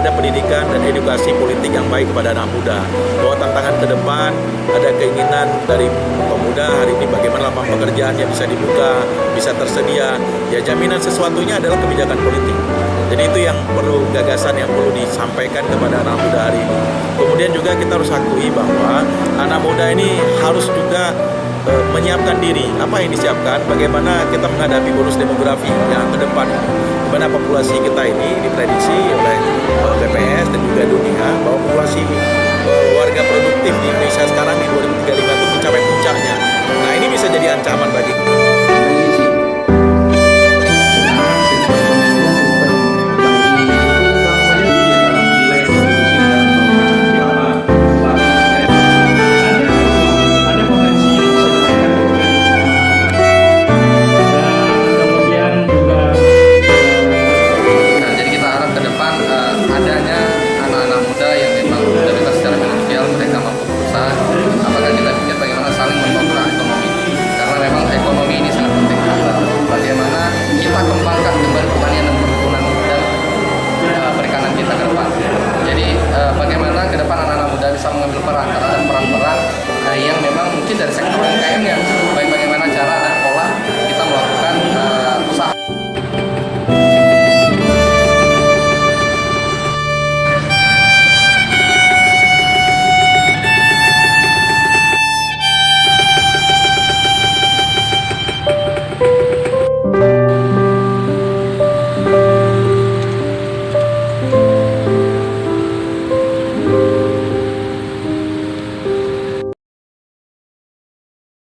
ada pendidikan dan edukasi politik yang baik kepada anak muda. Bahwa tantangan ke depan ada keinginan dari pemuda hari ini bagaimana lapangan pekerjaannya bisa dibuka, bisa tersedia. Ya jaminan sesuatunya adalah kebijakan politik. Jadi itu yang perlu gagasan yang perlu disampaikan kepada anak muda hari ini. Kemudian juga kita harus akui bahwa anak muda ini harus juga menyiapkan diri. Apa yang disiapkan? Bagaimana kita menghadapi bonus demografi yang ke depan ini. Di mana populasi kita ini diprediksi oleh BPS dan juga dunia bahwa populasi warga produktif di Indonesia sekarang di 2035 itu mencapai puncaknya. Nah ini bisa jadi ancaman bagi bisa mengambil peran karena